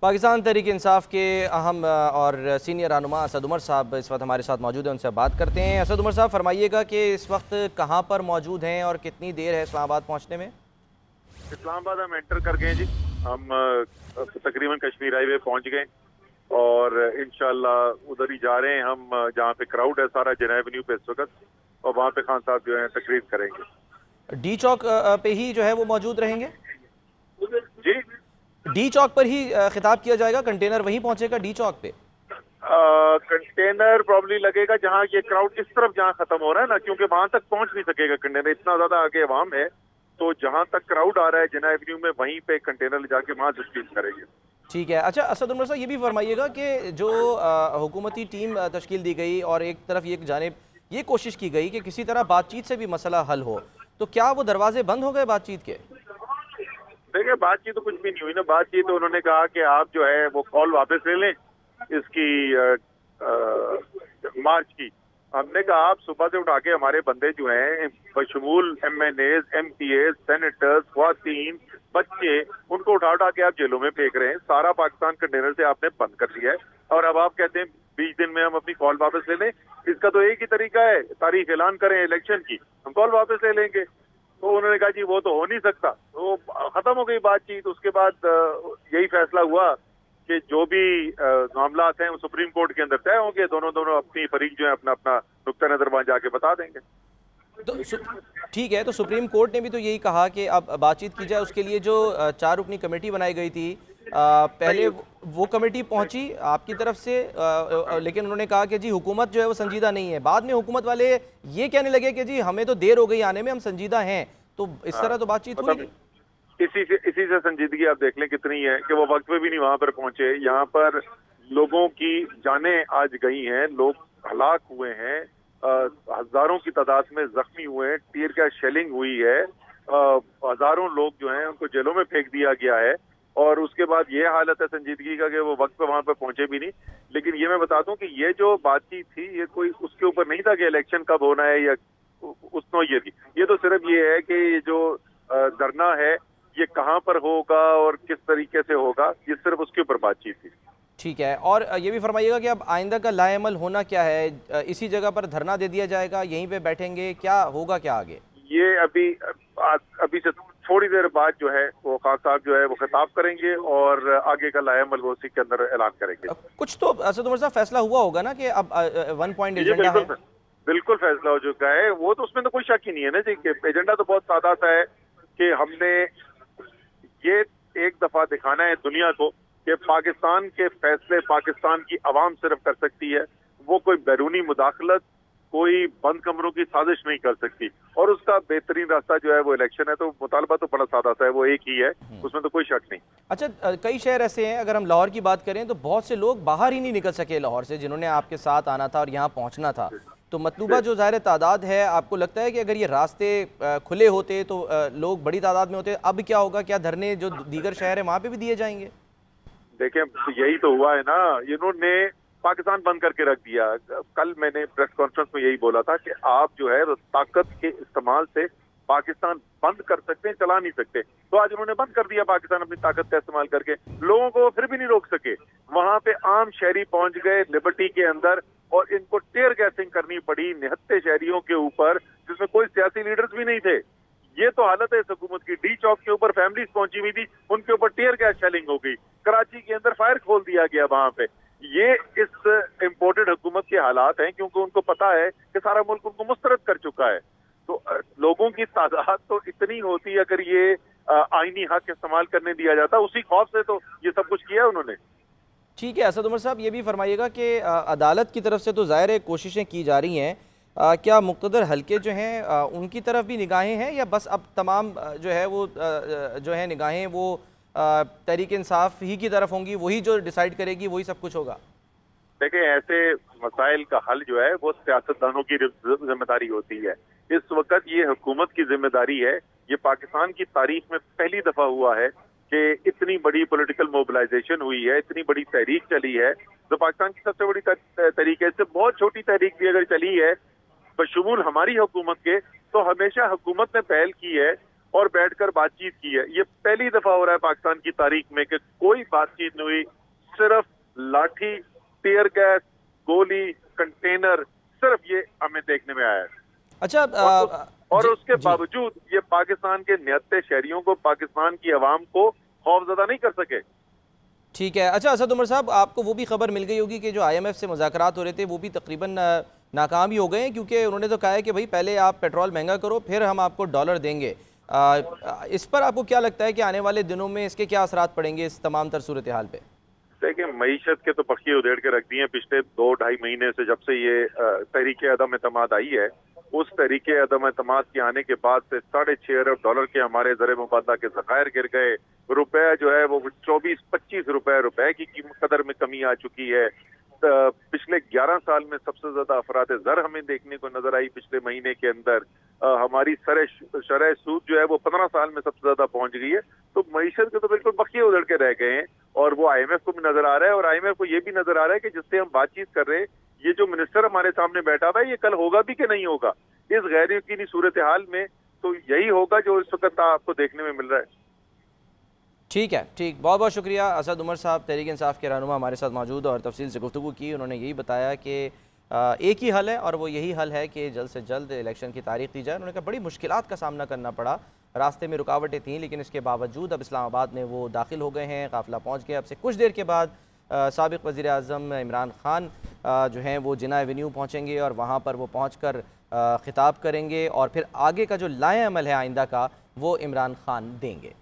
पाकिस्तान तहरीक इंसाफ के अहम और सीनियर रहनुमा असद उमर साहब इस वक्त हमारे साथ मौजूद हैं, उनसे बात करते हैं। असद उमर साहब, फरमाइएगा कि इस वक्त कहाँ पर मौजूद हैं और कितनी देर है इस्लामाबाद पहुँचने में? इस्लामाबाद हम एंटर कर गए जी। हम तकरीबन कश्मीर हाईवे पहुंच गए और इंशाल्लाह उधर ही जा रहे हैं हम, जहाँ पे क्राउड है सारा जनाब एवेन्यू पे इस वक्त, और वहाँ पे खान साहब जो है तकरीर करेंगे। डी चौक पे ही जो है वो मौजूद रहेंगे? जी, डी चौक पर ही खिताब किया जाएगा? कंटेनर वहीं पहुंचेगा डी चौक पे? कंटेनर प्रॉब्ली लगेगा जहाँ ये क्राउड इस तरफ जहाँ खत्म हो रहा है ना, क्योंकि वहां तक पहुंच नहीं सकेगा कंटेनर, इतना ज्यादा आगे अवाम है। तो जहाँ तक क्राउड आ रहा है जनाब एवेन्यू में, वहीं पे कंटेनर ले जाके वहां तस्लीम करेंगे। ठीक है। अच्छा असद उमर साहब, ये भी फरमाइएगा कि जो हुकूमती टीम तश्कील दी गई और एक तरफ एक जानिब ये कोशिश की गई कि किसी तरह बातचीत से भी मसला हल हो, तो क्या वो दरवाजे बंद हो गए बातचीत के? देखिए, बातचीत तो कुछ भी नहीं हुई ना। बातचीत तो उन्होंने कहा कि आप जो है वो कॉल वापस ले लें इसकी मार्च की। हमने कहा आप सुबह से उठा के हमारे बंदे जो हैं बशमूल MNAs, MPAs, सेनेटर्स, ख्वातीन, बच्चे, उनको उठा उठा के आप जेलों में फेंक रहे हैं। सारा पाकिस्तान कंटेनर से आपने बंद कर दिया है और अब आप कहते हैं 20 दिन में हम अपनी कॉल वापस ले लें। इसका तो एक ही तरीका है, तारीख ऐलान करें इलेक्शन की, हम कॉल वापस ले लेंगे। तो उन्होंने कहा जी वो तो हो नहीं सकता, तो खत्म हो गई बातचीत। उसके बाद यही फैसला हुआ कि जो भी मामला हैं वो सुप्रीम कोर्ट के अंदर तय होंगे। दोनों अपनी फरीक जो है अपना अपना नुक्ता नजर वहां जाके बता देंगे। तो ठीक है, तो सुप्रीम कोर्ट ने भी तो यही कहा कि अब बातचीत की जाए। उसके लिए जो 4 रुकनी कमेटी बनाई गई थी, पहले वो कमेटी पहुंची आपकी तरफ से, लेकिन उन्होंने कहा कि जी हुकूमत जो है वो संजीदा नहीं है। बाद में हुकूमत वाले ये कहने लगे कि जी हमें तो देर हो गई आने में, हम संजीदा हैं। तो इस तरह तो बातचीत हुई नहीं। इसी से संजीदगी आप देख लें कितनी है कि वो वक्त पे भी नहीं वहां पर पहुंचे। यहाँ पर लोगों की जानें आज गई हैं, लोग हलाक हुए हैं, हजारों की तादाद में जख्मी हुए हैं, टीयर गैस शेलिंग हुई है, हजारों लोग जो हैं उनको जेलों में फेंक दिया गया है। और उसके बाद ये हालत है संजीदगी का कि वो वक्त पे वहां पर पहुंचे भी नहीं। लेकिन ये मैं बता दूं कि ये जो बातचीत थी ये कोई उसके ऊपर नहीं था कि इलेक्शन कब होना है या उस नौयत की। ये तो सिर्फ ये है कि ये जो धरना है ये कहाँ पर होगा और किस तरीके से होगा, ये सिर्फ उसके ऊपर बातचीत थी। ठीक है। और ये भी फरमाइएगा कि अब आइंदा का लाएमल होना क्या है? इसी जगह पर धरना दे दिया जाएगा, यहीं पे बैठेंगे, क्या होगा क्या आगे? ये अभी से थोड़ी देर बाद जो है वो खान साहब जो है वो खिताब करेंगे और आगे का लाएमल वो उसी के अंदर ऐलान करेंगे। कुछ तो असद उमर साहब फैसला हुआ होगा ना कि अब 1 पॉइंट एजेंडा है? बिल्कुल फैसला हो चुका है, वो तो उसमें तो कोई शक ही नहीं है ना जी। एजेंडा तो बहुत सादा सा है कि हमने ये एक दफा दिखाना है दुनिया को कि पाकिस्तान के फैसले पाकिस्तान की आवाम सिर्फ कर सकती है। वो कोई बैरूनी मुदाखलत, कोई बंद कमरों की साजिश नहीं कर सकती। और उसका बेहतरीन रास्ता जो है वो इलेक्शन है। तो मुतालबा तो बड़ा सादा सा है, वो एक ही है, उसमें तो कोई शक नहीं। अच्छा, कई शहर ऐसे हैं, अगर हम लाहौर की बात करें तो बहुत से लोग बाहर ही नहीं निकल सके लाहौर से, जिन्होंने आपके साथ आना था और यहाँ पहुँचना था। तो मतलूबा जो ज़ाहिर तादाद है, आपको लगता है कि अगर ये रास्ते खुले होते तो लोग बड़ी तादाद में होते? अब क्या होगा? क्या धरने जो दीगर शहर है वहाँ पे भी दिए जाएंगे? देखें, यही तो हुआ है ना, इन्होंने पाकिस्तान बंद करके रख दिया। कल मैंने प्रेस कॉन्फ्रेंस में यही बोला था कि आप जो है ताकत के इस्तेमाल से पाकिस्तान बंद कर सकते हैं, चला नहीं सकते। तो आज उन्होंने बंद कर दिया पाकिस्तान अपनी ताकत का इस्तेमाल करके। लोगों को फिर भी नहीं रोक सके। वहां पे आम शहरी पहुंच गए लिबर्टी के अंदर और इनको टेयर गैसिंग करनी पड़ी निहत्ते शहरियों के ऊपर, जिसमें कोई सियासी लीडर्स भी नहीं थे। ये तो हालत है इस हुकूमत की। डी चौक के ऊपर फैमिलीज पहुंची हुई थी, उनके ऊपर टीयर गैस शेलिंग हो गई। कराची के अंदर फायर खोल दिया गया वहां पे। ये इस इम्पोर्टेड हुकूमत के हालात हैं, क्योंकि उनको पता है कि सारा मुल्क उनको मुस्तरद कर चुका है। तो लोगों की तादाद तो इतनी होती, अगर ये आईनी हक इस्तेमाल करने दिया जाता, उसी खौफ से तो ये सब कुछ किया उन्होंने। ठीक है। असद उमर साहब, ये भी फरमाइएगा कि अदालत की तरफ से तो ज़ाहिर है कोशिशें की जा रही हैं, क्या मुक़्तदर हल्के जो हैं उनकी तरफ भी निगाहें हैं, या बस अब तमाम जो है वो जो है निगाहें वो तहरीक इंसाफ ही की तरफ होंगी, वही जो डिसाइड करेगी वही सब कुछ होगा? देखिए, ऐसे मसाइल का हल जो है वो सियासतदानों की जिम्मेदारी होती है। इस वक्त ये हुकूमत की जिम्मेदारी है। ये पाकिस्तान की तारीख में पहली दफा हुआ है कि इतनी बड़ी पॉलिटिकल मोबिलाइजेशन हुई है, इतनी बड़ी तहरीक चली है। तो पाकिस्तान की सबसे बड़ी तहरीक है। इससे बहुत छोटी तहरीक भी अगर चली है बशमूल हमारी हुकूमत के, तो हमेशा हुकूमत ने पहल की है और बैठकर बातचीत की है। ये पहली दफा हो रहा है पाकिस्तान की तारीख में कि कोई बातचीत नहीं हुई, सिर्फ लाठी, टीयर गैस, गोली, कंटेनर, सिर्फ ये हमें देखने में आया है। अच्छा, और उसके बावजूद ये पाकिस्तान के निहत्ते शहरियों को, पाकिस्तान की आवाम को खौफजदा नहीं कर सके। ठीक है। अच्छा असद उमर साहब, आपको वो भी खबर मिल गई होगी कि जो IMF से मुज़ाकरात हो रहे थे वो भी तकरीबन नाकाम ही हो गए हैं, क्योंकि उन्होंने तो कहा है कि भाई पहले आप पेट्रोल महंगा करो फिर हम आपको डॉलर देंगे। इस पर आपको क्या लगता है कि आने वाले दिनों में इसके क्या असरात पड़ेंगे इस तमाम तर सूरत हाल पे? देखिए, मईशत के तो पक्के उधेड़ के रख दिए हैं पिछले 2-2.5 महीने से, जब से ये तहरीके अदम एतमाद आई है। उस तहरीके अदम एतमाद के आने के बाद से 6.5 अरब डॉलर के हमारे ज़र मुबादला के ज़खायर गिर गए। रुपए जो है वो 24-25 रुपए की कदर में कमी आ चुकी है। पिछले 11 साल में सबसे ज्यादा अफरात ज़र हमें देखने को नजर आई पिछले महीने के अंदर। हमारी शरह सूद जो है वो 15 साल में सबसे ज्यादा पहुंच गई है। तो मईशत के तो बिल्कुल बखिए उधड़ के रह गए हैं, और वो IMF को भी नजर आ रहा है, और IMF को ये भी नजर आ रहा है कि जिससे हम बातचीत कर रहे हैं, ये जो मिनिस्टर हमारे सामने बैठा हुआ है, ये कल होगा भी कि नहीं होगा इस गैर यकीनी सूरत हाल में। तो यही होगा जो इस वक्त आपको देखने में मिल रहा है। ठीक है, ठीक, बहुत बहुत शुक्रिया असद उमर साहब, तहरीक इंसाफ के रहनुमा, हमारे साथ मौजूद और तफसील से गुफ्तगू की। उन्होंने यही बताया कि एक ही हल है और वो यही हल है कि जल्द से जल्द इलेक्शन की तारीख दी जाए। उन्होंने कहा बड़ी मुश्किलात का सामना करना पड़ा, रास्ते में रुकावटें थीं, लेकिन इसके बावजूद अब इस्लामाबाद में वो दाखिल हो गए हैं, काफ़िला पहुँच गया। अब से कुछ देर के बाद साबिक़ वज़ीर आज़म इमरान ख़ान जो हैं वो जिन्ना एवेन्यू पहुँचेंगे और वहाँ पर वो पहुँच कर ख़िताब करेंगे, और फिर आगे का जो लाए अमल है आइंदा का वो इमरान ख़ान देंगे।